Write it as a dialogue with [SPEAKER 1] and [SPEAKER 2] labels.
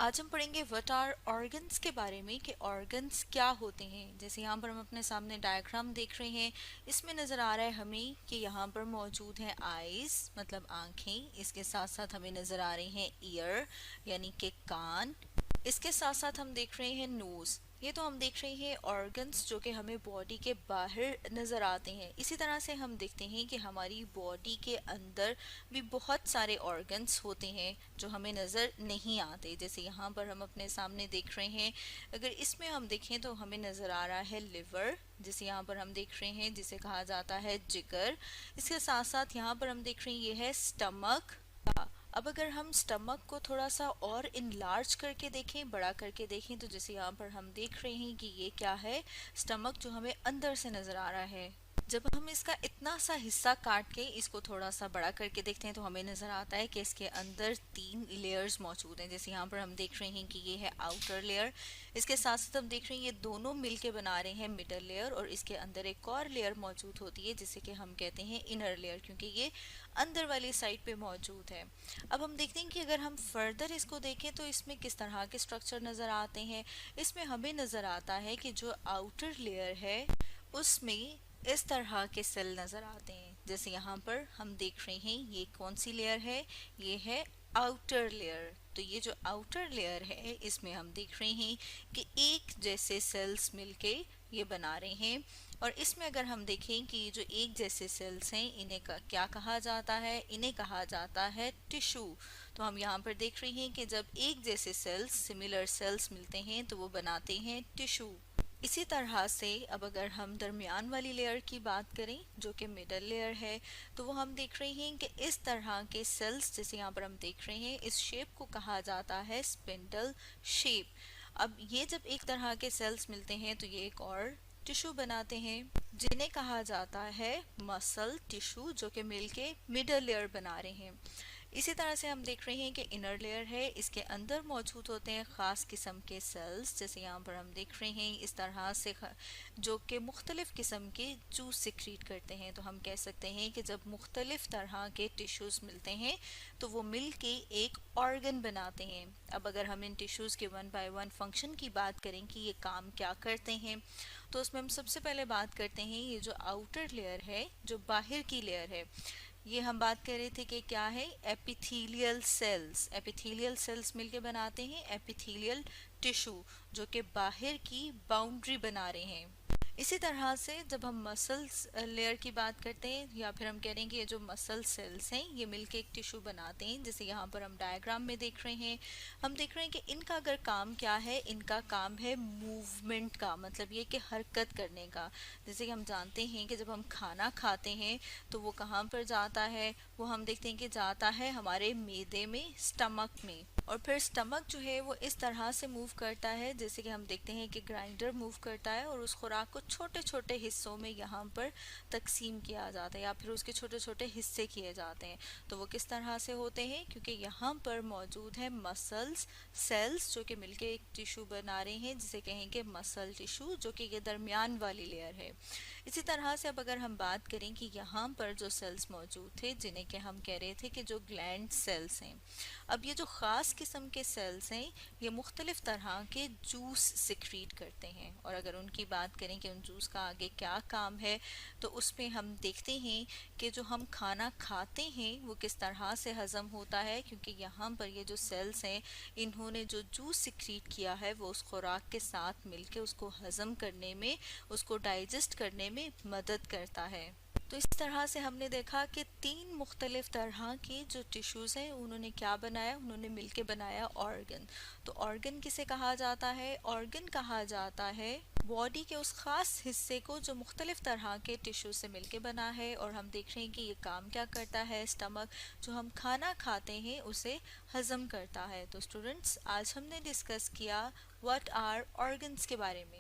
[SPEAKER 1] आज हम पढ़ेंगे व्हाट आर ऑर्गन्स के बारे में कि ऑर्गन्स क्या होते हैं। जैसे यहाँ पर हम अपने सामने डायग्राम देख रहे हैं, इसमें नज़र आ रहा है हमें कि यहाँ पर मौजूद है आईज मतलब आँखें। इसके साथ साथ हमें नज़र आ रही हैं ईयर यानी कि कान। इसके साथ साथ हम देख रहे हैं नोज़। ये तो हम देख रहे हैं ऑर्गन्स जो कि हमें बॉडी के बाहर नज़र आते हैं। इसी तरह से हम देखते हैं कि हमारी बॉडी के अंदर भी बहुत सारे ऑर्गन्स होते हैं जो हमें नज़र नहीं आते। जैसे यहाँ पर हम अपने सामने देख रहे हैं, अगर इसमें हम देखें तो हमें नज़र आ रहा है लिवर, जिसे यहाँ पर हम देख रहे हैं जिसे कहा जाता है जिगर। इसके साथ साथ यहाँ पर हम देख रहे हैं ये है स्टमक। अब अगर हम स्टमक को थोड़ा सा और इनलार्ज करके देखें, बड़ा करके देखें, तो जैसे यहाँ पर हम देख रहे हैं कि ये क्या है, स्टमक जो हमें अंदर से नज़र आ रहा है। जब हम इसका इतना सा हिस्सा काट के इसको थोड़ा सा बड़ा करके देखते हैं तो हमें नज़र आता है कि इसके अंदर 3 लेयर्स मौजूद हैं। जैसे यहाँ पर हम देख रहे हैं कि ये है आउटर लेयर, इसके साथ साथ हम देख रहे हैं ये दोनों मिलके बना रहे हैं मिडल लेयर, और इसके अंदर एक और लेयर मौजूद होती है जिसे कि हम कहते हैं इनर लेयर, क्योंकि ये अंदर वाली साइड पे मौजूद है। अब हम देखते हैं कि अगर हम फर्दर इसको देखें तो इसमें किस तरह के स्ट्रक्चर नज़र आते हैं। इसमें हमें नज़र आता है कि जो आउटर लेयर है उसमें इस तरह के सेल नज़र आते हैं। जैसे यहाँ पर हम देख रहे हैं ये कौन सी लेयर है, ये है आउटर लेयर। तो ये जो आउटर लेयर है इसमें हम देख रहे हैं कि एक जैसे सेल्स मिलके ये बना रहे हैं, और इसमें अगर हम देखें कि जो एक जैसे सेल्स हैं इन्हें क्या कहा जाता है, इन्हें कहा जाता है टिश्यू। तो हम यहाँ पर देख रहे हैं कि जब एक जैसे सेल्स सिमिलर सेल्स मिलते हैं तो वो बनाते हैं टिश्यू। इसी तरह से अब अगर हम दरमियान वाली लेयर की बात करें जो कि मिडल लेयर है, तो वो हम देख रहे हैं कि इस तरह के सेल्स, जैसे यहाँ पर हम देख रहे हैं, इस शेप को कहा जाता है स्पिंडल शेप। अब ये जब एक तरह के सेल्स मिलते हैं तो ये एक और टिश्यू बनाते हैं जिन्हें कहा जाता है मसल टिश्यू, जो कि मिलके मिडल लेयर बना रहे हैं। इसी तरह से हम देख रहे हैं कि इनर लेयर है, इसके अंदर मौजूद होते हैं ख़ास किस्म के सेल्स। जैसे यहाँ पर हम देख रहे हैं इस तरह से जो कि मुख्तलिफ़ किस्म के जूस सिक्रीट करते हैं। तो हम कह सकते हैं कि जब मुख्तलिफ़ तरह के टिश्यूज़ मिलते हैं तो वो मिल के एक ऑर्गन बनाते हैं। अब अगर हम इन टिश्यूज़ के 1 बाय 1 फंक्शन की बात करें कि ये काम क्या करते हैं, तो उसमें हम सबसे पहले बात करते हैं ये जो आउटर लेयर है, जो बाहर की लेयर है, ये हम बात कर रहे थे कि क्या है, एपिथेलियल सेल्स। एपिथेलियल सेल्स मिलके बनाते हैं एपिथेलियल टिश्यू, जो कि बाहर की बाउंड्री बना रहे हैं। इसी तरह से जब हम मसल्स लेयर की बात करते हैं, या फिर हम कह रहे हैं कि ये जो मसल सेल्स हैं ये मिलके एक टिश्यू बनाते हैं, जैसे यहाँ पर हम डायग्राम में देख रहे हैं। हम देख रहे हैं कि इनका अगर काम क्या है, इनका काम है मूवमेंट का, मतलब ये कि हरकत करने का। जैसे कि हम जानते हैं कि जब हम खाना खाते हैं तो वो कहाँ पर जाता है, वो हम देखते हैं कि जाता है हमारे मैदे में, स्टमक में, और फिर स्टमक जो है वो इस तरह से मूव करता है जैसे कि हम देखते हैं कि ग्राइंडर मूव करता है, और उस खुराक को छोटे छोटे हिस्सों में यहाँ पर तकसीम किया जाता है, या फिर उसके छोटे छोटे हिस्से किए जाते हैं। तो वो किस तरह से होते हैं, क्योंकि यहाँ पर मौजूद है मसल्स सेल्स जो कि मिलके एक टिश्यू बना रहे हैं जिसे कहेंगे मसल टिश्यू, जो कि ये दरमियान वाली लेयर है। इसी तरह से अब अगर हम बात करें कि यहाँ पर जो सेल्स मौजूद थे जिन्हें कि हम कह रहे थे कि जो ग्लैंड सेल्स हैं, अब ये जो ख़ास किस्म के सेल्स हैं ये मुख्तलिफ़ तरह के जूस सिक्रीट करते हैं। और अगर उनकी बात करें कि उन जूस का आगे क्या काम है, तो उसमें हम देखते हैं कि जो हम खाना खाते हैं वो किस तरह से हज़म होता है, क्योंकि यहाँ पर ये जो सेल्स हैं इन्होंने जो जूस सिक्रीट किया है वो उस खुराक के साथ मिलके उसको हज़म करने में, उसको डाइजेस्ट करने में मदद करता है। तो इस तरह से हमने देखा कि 3 मुख्तलिफ तरह की जो टिश्यूज़ हैं उन्होंने क्या बनाया, उन्होंने मिलके बनाया ऑर्गन। तो ऑर्गन किसे कहा जाता है, ऑर्गन कहा जाता है बॉडी के उस ख़ास हिस्से को जो मुख्तलिफ तरह के टिश्यू से मिलके बना है। और हम देख रहे हैं कि ये काम क्या करता है, स्टमक जो हम खाना खाते हैं उसे हज़म करता है। तो स्टूडेंट्स, आज हमने डिस्कस किया व्हाट आर ऑर्गन्स के बारे में।